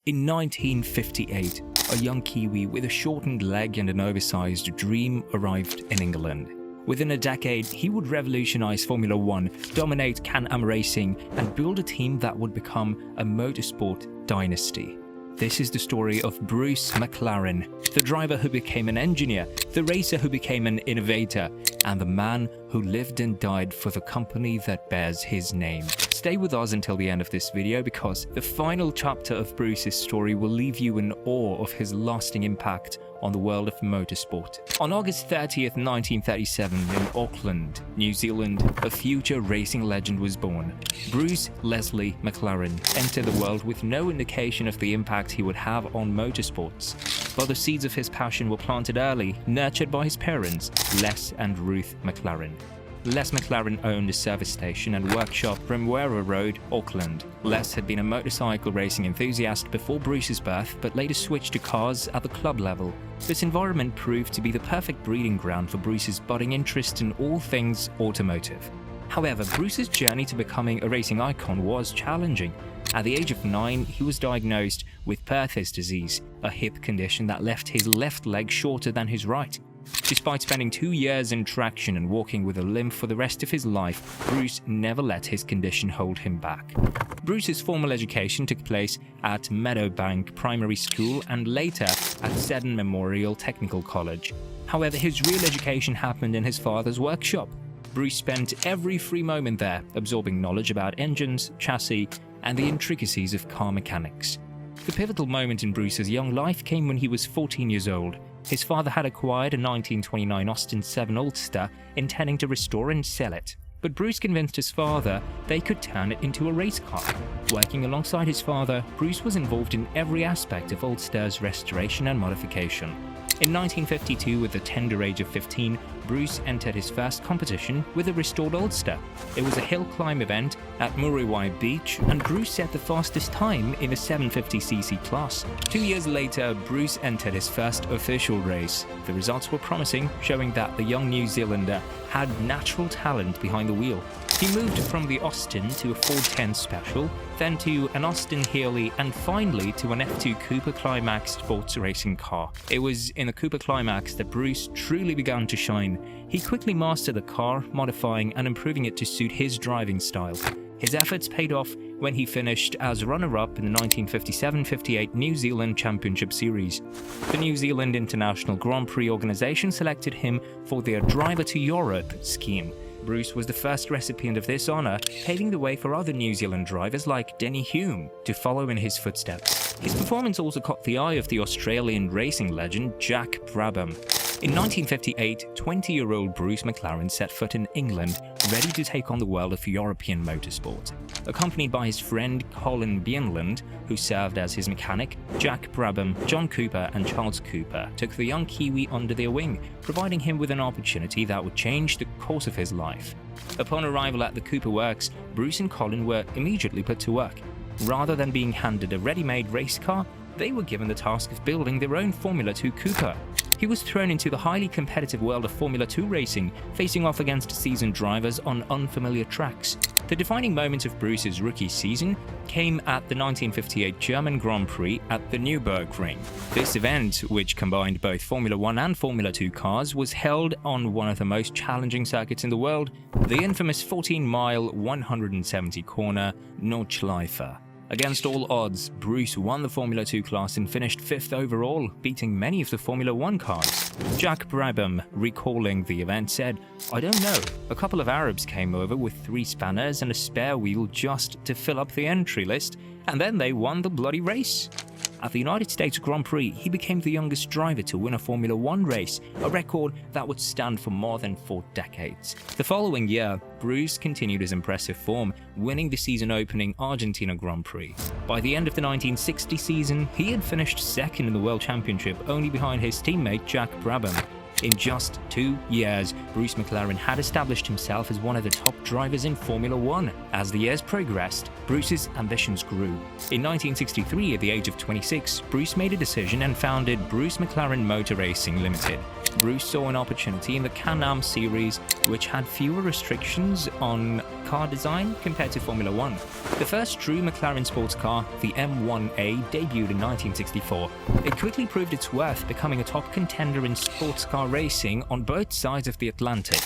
In 1958, a young Kiwi with a shortened leg and an oversized dream arrived in England. Within a decade, he would revolutionize Formula One, dominate Can-Am racing, and build a team that would become a motorsport dynasty. This is the story of Bruce McLaren, the driver who became an engineer, the racer who became an innovator, and the man who lived and died for the company that bears his name. Stay with us until the end of this video because the final chapter of Bruce's story will leave you in awe of his lasting impact on the world of motorsport. On August 30th, 1937, in Auckland, New Zealand, a future racing legend was born. Bruce Leslie McLaren entered the world with no indication of the impact he would have on motorsports. But the seeds of his passion were planted early, nurtured by his parents, Les and Ruth McLaren. Les McLaren owned a service station and workshop from Wera Road, Auckland. Les had been a motorcycle racing enthusiast before Bruce's birth, but later switched to cars at the club level. This environment proved to be the perfect breeding ground for Bruce's budding interest in all things automotive. However, Bruce's journey to becoming a racing icon was challenging. At the age of 9, he was diagnosed with Perthes disease, a hip condition that left his left leg shorter than his right. Despite spending 2 years in traction and walking with a limp for the rest of his life, Bruce never let his condition hold him back. Bruce's formal education took place at Meadowbank Primary School and later at Seddon Memorial Technical College. However, his real education happened in his father's workshop. Bruce spent every free moment there, absorbing knowledge about engines, chassis, and the intricacies of car mechanics. The pivotal moment in Bruce's young life came when he was 14 years old. His father had acquired a 1929 Austin 7 Oldster, intending to restore and sell it. But Bruce convinced his father they could turn it into a race car. Working alongside his father, Bruce was involved in every aspect of Oldster's restoration and modification. In 1952, with the tender age of 15, Bruce entered his first competition with a restored Oldster. It was a hill climb event at Muriwai Beach, and Bruce set the fastest time in a 750cc class. 2 years later, Bruce entered his first official race. The results were promising, showing that the young New Zealander had natural talent behind the wheel. He moved from the Austin to a Ford 10 Special, then to an Austin Healey, and finally to an F2 Cooper Climax sports racing car. It was in the Cooper Climax that Bruce truly began to shine. He quickly mastered the car, modifying and improving it to suit his driving style. His efforts paid off when he finished as runner-up in the 1957-58 New Zealand Championship Series. The New Zealand International Grand Prix organization selected him for their Driver to Europe scheme. Bruce was the first recipient of this honor, paving the way for other New Zealand drivers like Denny Hume to follow in his footsteps. His performance also caught the eye of the Australian racing legend Jack Brabham. In 1958, 20-year-old Bruce McLaren set foot in England, ready to take on the world of European motorsport. Accompanied by his friend Colin Bienland, who served as his mechanic, Jack Brabham, John Cooper and Charles Cooper took the young Kiwi under their wing, providing him with an opportunity that would change the course of his life. Upon arrival at the Cooper Works, Bruce and Colin were immediately put to work. Rather than being handed a ready-made race car, they were given the task of building their own Formula 2 Cooper. He was thrown into the highly competitive world of Formula 2 racing, facing off against seasoned drivers on unfamiliar tracks. The defining moment of Bruce's rookie season came at the 1958 German Grand Prix at the Nürburgring. This event, which combined both Formula 1 and Formula 2 cars, was held on one of the most challenging circuits in the world, the infamous 14-mile, 170-corner Nordschleife. Against all odds, Bruce won the Formula 2 class and finished 5th overall, beating many of the Formula 1 cars. Jack Brabham, recalling the event, said, "I don't know, a couple of Arabs came over with 3 spanners and a spare wheel just to fill up the entry list, and then they won the bloody race." At the United States Grand Prix, he became the youngest driver to win a Formula 1 race, a record that would stand for more than 4 decades. The following year, Bruce continued his impressive form, winning the season-opening Argentina Grand Prix. By the end of the 1960 season, he had finished second in the World Championship, only behind his teammate Jack Brabham. In just 2 years, Bruce McLaren had established himself as one of the top drivers in Formula 1. As the years progressed, Bruce's ambitions grew. In 1963, at the age of 26, Bruce made a decision and founded Bruce McLaren Motor Racing Limited. Bruce saw an opportunity in the Can-Am series, which had fewer restrictions on car design compared to Formula One. The first true McLaren sports car, the M1A, debuted in 1964. It quickly proved its worth, becoming a top contender in sports car racing on both sides of the Atlantic.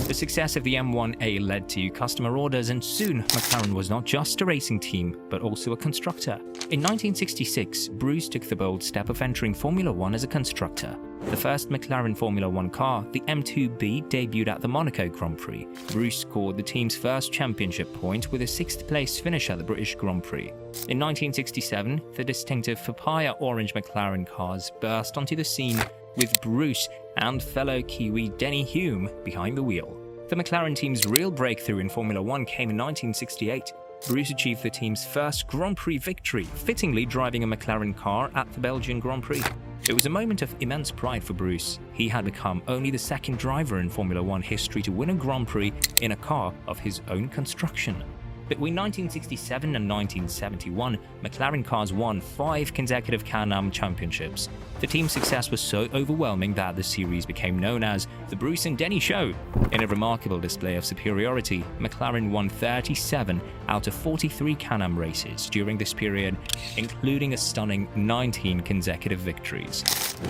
The success of the M1A led to customer orders, and soon McLaren was not just a racing team, but also a constructor. In 1966, Bruce took the bold step of entering Formula One as a constructor. The first McLaren Formula One car, the M2B, debuted at the Monaco Grand Prix. Bruce scored the team's first championship point with a 6th place finish at the British Grand Prix. In 1967, the distinctive papaya orange McLaren cars burst onto the scene, with Bruce and fellow Kiwi Denny Hume behind the wheel. The McLaren team's real breakthrough in Formula One came in 1968. Bruce achieved the team's first Grand Prix victory, fittingly driving a McLaren car at the Belgian Grand Prix. It was a moment of immense pride for Bruce. He had become only the second driver in Formula One history to win a Grand Prix in a car of his own construction. Between 1967 and 1971, McLaren cars won 5 consecutive Can-Am championships. The team's success was so overwhelming that the series became known as the Bruce and Denny Show. In a remarkable display of superiority, McLaren won 37 out of 43 Can-Am races during this period, including a stunning 19 consecutive victories.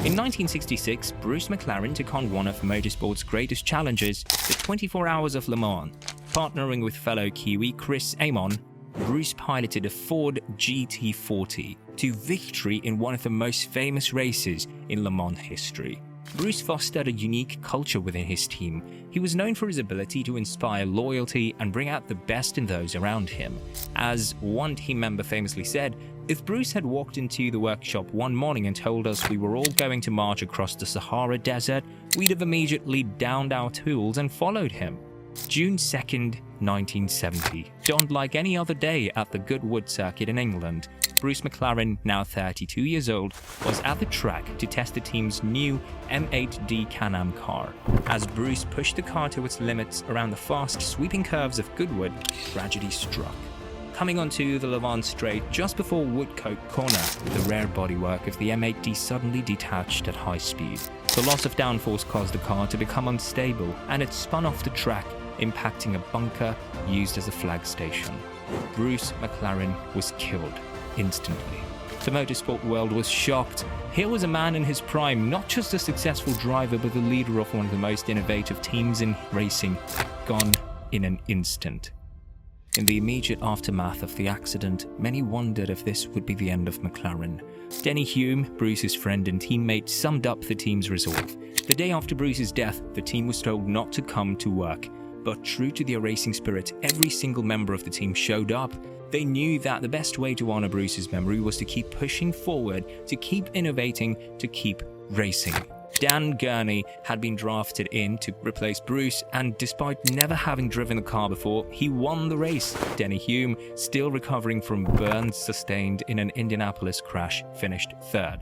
In 1966, Bruce McLaren took on one of motorsport's greatest challenges, the 24 Hours of Le Mans. Partnering with fellow Kiwi Chris Amon, Bruce piloted a Ford GT40 to victory in one of the most famous races in Le Mans history. Bruce fostered a unique culture within his team. He was known for his ability to inspire loyalty and bring out the best in those around him. As one team member famously said, "If Bruce had walked into the workshop one morning and told us we were all going to march across the Sahara Desert, we'd have immediately downed our tools and followed him." June 2nd, 1970, dawned like any other day at the Goodwood circuit in England. Bruce McLaren, now 32 years old, was at the track to test the team's new M8D Can-Am car. As Bruce pushed the car to its limits around the fast, sweeping curves of Goodwood, tragedy struck. Coming onto the Le Mans straight just before Woodcote Corner, the rear bodywork of the M8D suddenly detached at high speed. The loss of downforce caused the car to become unstable, and it spun off the track, impacting a bunker used as a flag station. Bruce McLaren was killed instantly. The motorsport world was shocked. Here was a man in his prime, not just a successful driver, but the leader of one of the most innovative teams in racing, gone in an instant. In the immediate aftermath of the accident, many wondered if this would be the end of McLaren. Denny Hume, Bruce's friend and teammate, summed up the team's resolve. The day after Bruce's death, the team was told not to come to work. But true to their racing spirit, every single member of the team showed up. They knew that the best way to honor Bruce's memory was to keep pushing forward, to keep innovating, to keep racing. Dan Gurney had been drafted in to replace Bruce, and despite never having driven a car before, he won the race. Denny Hume, still recovering from burns sustained in an Indianapolis crash, finished third.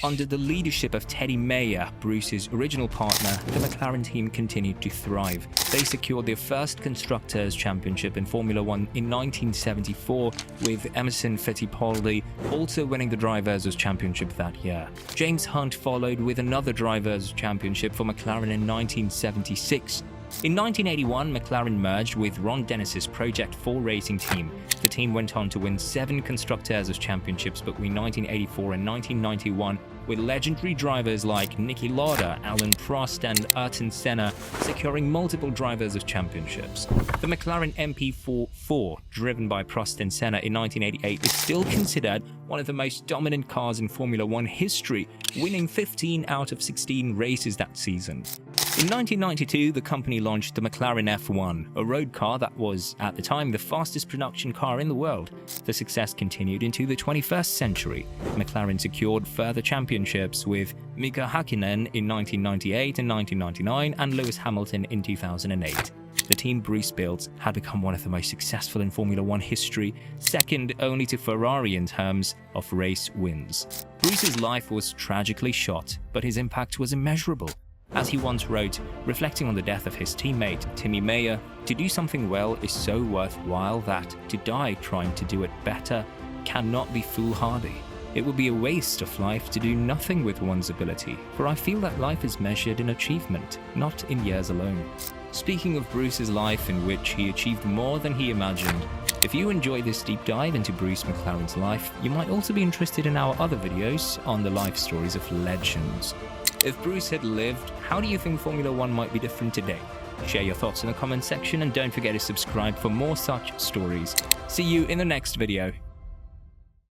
Under the leadership of Teddy Mayer, Bruce's original partner, the McLaren team continued to thrive. They secured their first Constructors' Championship in Formula One in 1974, with Emerson Fittipaldi also winning the Drivers' Championship that year. James Hunt followed with another Drivers' Championship for McLaren in 1976. In 1981, McLaren merged with Ron Dennis's Project 4 racing team. The team went on to win 7 Constructors' Championships between 1984 and 1991, with legendary drivers like Niki Lauda, Alan Prost, and Ayrton Senna securing multiple Drivers' Championships. The McLaren MP4, driven by Prost and Senna in 1988, is still considered one of the most dominant cars in Formula One history, winning 15 out of 16 races that season. In 1992, the company launched the McLaren F1, a road car that was, at the time, the fastest production car in the world. The success continued into the 21st century. McLaren secured further championships with Mika Hakkinen in 1998 and 1999 and Lewis Hamilton in 2008. The team Bruce built had become one of the most successful in Formula One history, second only to Ferrari in terms of race wins. Bruce's life was tragically shot, but his impact was immeasurable. As he once wrote, reflecting on the death of his teammate, Timmy Mayer, "To do something well is so worthwhile that to die trying to do it better cannot be foolhardy. It would be a waste of life to do nothing with one's ability, for I feel that life is measured in achievement, not in years alone. Speaking of Bruce's life in which he achieved more than he imagined, if you enjoy this deep dive into Bruce McLaren's life, you might also be interested in our other videos on the life stories of legends. If Bruce had lived, how do you think Formula 1 might be different today? Share your thoughts in the comment section and don't forget to subscribe for more such stories. See you in the next video.